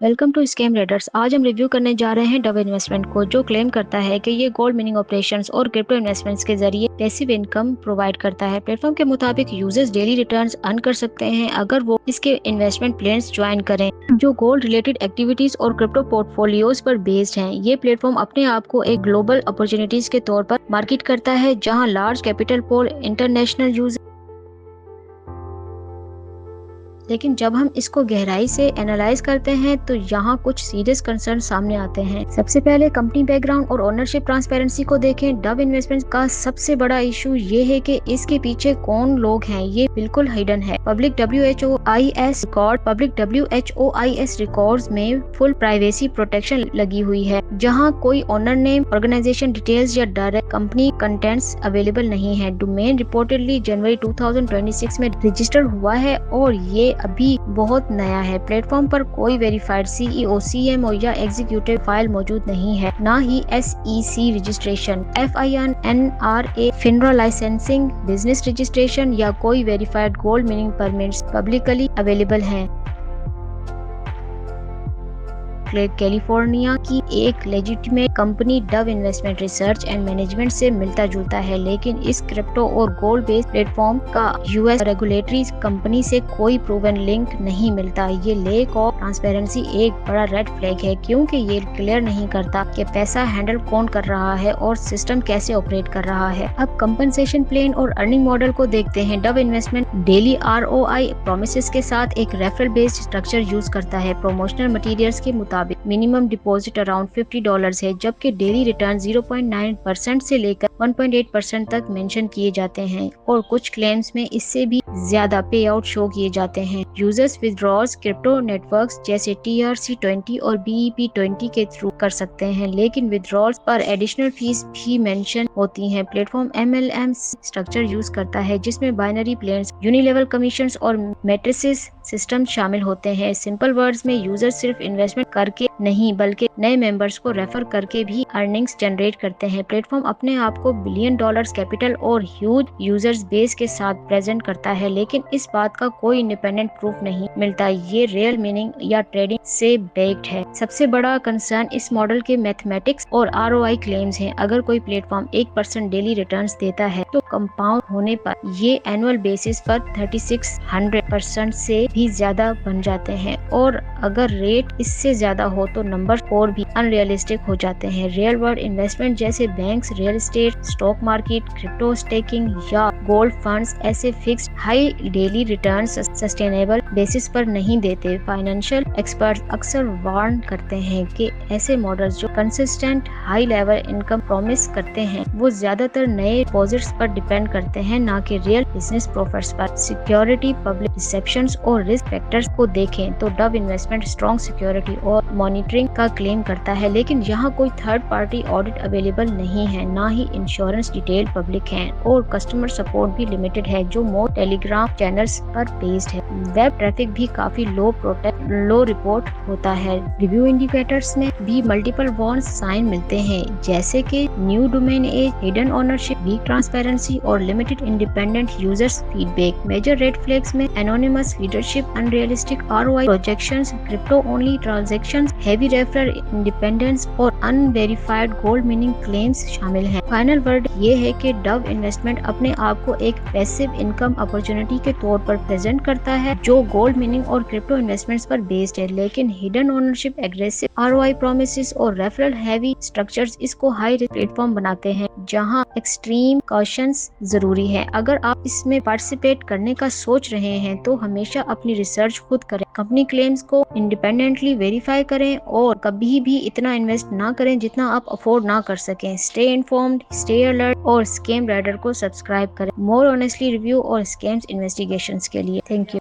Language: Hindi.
Welcome to scam readers. आज हम रिव्यू करने जा रहे हैं डव इन्वेस्टमेंट को, जो क्लेम करता है कि ये गोल्ड मिनिंग ऑपरेशंस और क्रिप्टो इन्वेस्टमेंट्स के जरिए पैसिव इनकम प्रोवाइड करता है। प्लेटफॉर्म के मुताबिक यूजर्स डेली रिटर्न्स अर्न कर सकते हैं अगर वो इसके इन्वेस्टमेंट प्लान्स ज्वाइन करें जो गोल्ड रिलेटेड एक्टिविटीज और क्रिप्टो पोर्टफोलियोज पर बेस्ड हैं। ये प्लेटफॉर्म अपने आप को एक ग्लोबल अपॉर्चुनिटीज के तौर पर मार्केट करता है, जहां लार्ज कैपिटल पोल, इंटरनेशनल यूजर। लेकिन जब हम इसको गहराई से एनालाइज करते हैं तो यहाँ कुछ सीरियस कंसर्न सामने आते हैं। सबसे पहले कंपनी बैकग्राउंड और ओनरशिप ट्रांसपेरेंसी को देखें। डव इन्वेस्टमेंट्स का सबसे बड़ा इशू ये है कि इसके पीछे कौन लोग हैं, ये बिल्कुल हिडन है। पब्लिक WHOIS रिकॉर्ड्स में फुल प्राइवेसी प्रोटेक्शन लगी हुई है, जहाँ कोई ओनर नेम, ऑर्गेनाइजेशन डिटेल्स या डायरेक्ट कंपनी कंटेंट्स अवेलेबल नहीं है। डोमेन रिपोर्टेडली जनवरी 2026 में रजिस्टर हुआ है और ये अभी बहुत नया है। प्लेटफॉर्म पर कोई वेरीफाइड CEO, CMO या एग्जीक्यूटिव फाइल मौजूद नहीं है, ना ही SEC registration, FINRA, FINRA licensing, business registration या कोई verified gold meaning permits publicly available हैं। कैलिफोर्निया की एक legitimate company Dove investment research and management से मिलता जुलता है, लेकिन इस क्रिप्टो और गोल्ड बेस्ड प्लेटफॉर्म का US रेगुलेटरी कंपनी से कोई प्रूवन लिंक नहीं मिलता। ये लेक ऑफ ट्रांसपेरेंसी एक बड़ा रेड फ्लैग है, क्योंकि ये क्लियर नहीं करता कि पैसा हैंडल कौन कर रहा है और सिस्टम कैसे ऑपरेट कर रहा है। अब कंपनसेशन प्लान और अर्निंग मॉडल को देखते हैं। Dove investment daily ROI promises के साथ एक रेफरल बेस्ड स्ट्रक्चर यूज करता है। प्रोमोशनल मटेरियल्स के मुताबिक मिनिमम डिपॉजिट अराउंड $50 है, जबकि डेली रिटर्न 0.9% से लेकर 1.8% तक मेंशन किए जाते हैं और कुछ क्लेम्स में इससे भी ज्यादा पे आउट शो किए जाते हैं। यूजर्स विथड्रॉल्स क्रिप्टो नेटवर्क्स जैसे TRC20 और BEP20 के थ्रू कर सकते हैं, लेकिन विथड्रॉल्स पर एडिशनल फीस भी मेंशन होती हैं। प्लेटफॉर्म MLM स्ट्रक्चर यूज करता है, जिसमें बाइनरी प्लान्स, यूनिलेवल कमीशंस और मैट्रिसेस सिस्टम शामिल होते हैं। सिंपल वर्ड्स में यूजर सिर्फ इन्वेस्टमेंट करके नहीं, बल्कि नए मेंबर्स को रेफर करके भी अर्निंग्स जनरेट करते हैं। प्लेटफॉर्म अपने आप को $बिलियन कैपिटल और ह्यूज यूजर्स बेस के साथ प्रेजेंट करता है, लेकिन इस बात का कोई इंडिपेंडेंट प्रूफ नहीं मिलता ये रियल मीनिंग या ट्रेडिंग से बेक्ड है। सबसे बड़ा कंसर्न इस मॉडल के मैथमेटिक्स और ROI क्लेम्स हैं। अगर कोई प्लेटफॉर्म 1% डेली रिटर्न्स देता है तो कंपाउंड होने पर ये एनुअल बेसिस पर 3600% से भी ज्यादा बन जाते हैं, और अगर रेट इससे ज्यादा हो तो नंबर और भी अनरियलिस्टिक हो जाते हैं। रियल वर्ल्ड इन्वेस्टमेंट जैसे banks, real estate, stock market, crypto staking या गोल्ड फंड्स ऐसे fixed high daily returns sustainable basis पर नहीं देते। फाइनेंशियल एक्सपर्ट्स अक्सर वार्न करते हैं कि ऐसे मॉडल्स जो consistent high level income promise करते हैं वो ज्यादातर नए डिपॉजिट्स पर डिपेंड करते हैं, ना कि रियल बिजनेस प्रॉफिट्स पर। सिक्योरिटी, पब्लिक रिसेप्शंस और रिस्क फैक्टर्स को देखें तो डव इन्वेस्टमेंट स्ट्रॉन्ग सिक्योरिटी और मॉनिटरिंग का क्लेम करता है, लेकिन यहाँ कोई थर्ड पार्टी ऑडिट अवेलेबल नहीं है, ना ही इंश्योरेंस डिटेल पब्लिक है और कस्टमर सपोर्ट भी लिमिटेड है, जो मोर टेलीग्राम चैनल्स पर बेस्ड है। वेब ट्रैफिक भी काफी लो रिपोर्ट होता है। रिव्यू इंडिकेटर्स में भी मल्टीपल वार्निंग साइन मिलते हैं, जैसे कि new domain age, hidden ownership, weak transparency और limited independent users feedback. Major red flags में anonymous leadership, unrealistic ROI projections, crypto only transactions, heavy referral independence और अनवेरिफाइड गोल्ड मिनिंग क्लेम्स शामिल हैं। फाइनल वर्ड ये है कि डव इन्वेस्टमेंट अपने आप को एक पैसिव इनकम अपॉर्चुनिटी के तौर पर प्रेजेंट करता है, जो गोल्ड मिनिंग और क्रिप्टो इन्वेस्टमेंट्स पर बेस्ड है, लेकिन hidden ownership, aggressive ROI promises और रेफरल हैवी स्ट्रक्चर्स इसको हाई रिस्क प्लेटफॉर्म बनाते हैं, जहां एक्सट्रीम कॉशंस जरूरी है। अगर आप इसमें पार्टिसिपेट करने का सोच रहे हैं तो हमेशा अपनी रिसर्च खुद करें, कंपनी क्लेम्स को इंडिपेंडेंटली वेरीफाई करें और कभी भी इतना इन्वेस्ट ना करें जितना आप अफोर्ड ना कर सकें। स्टे इन्फॉर्म्ड, स्टे अलर्ट और स्कैम राइडर को सब्सक्राइब करें मोर ऑनेस्टली रिव्यू और स्कैम्स इन्वेस्टिगेशंस के लिए। Thank you.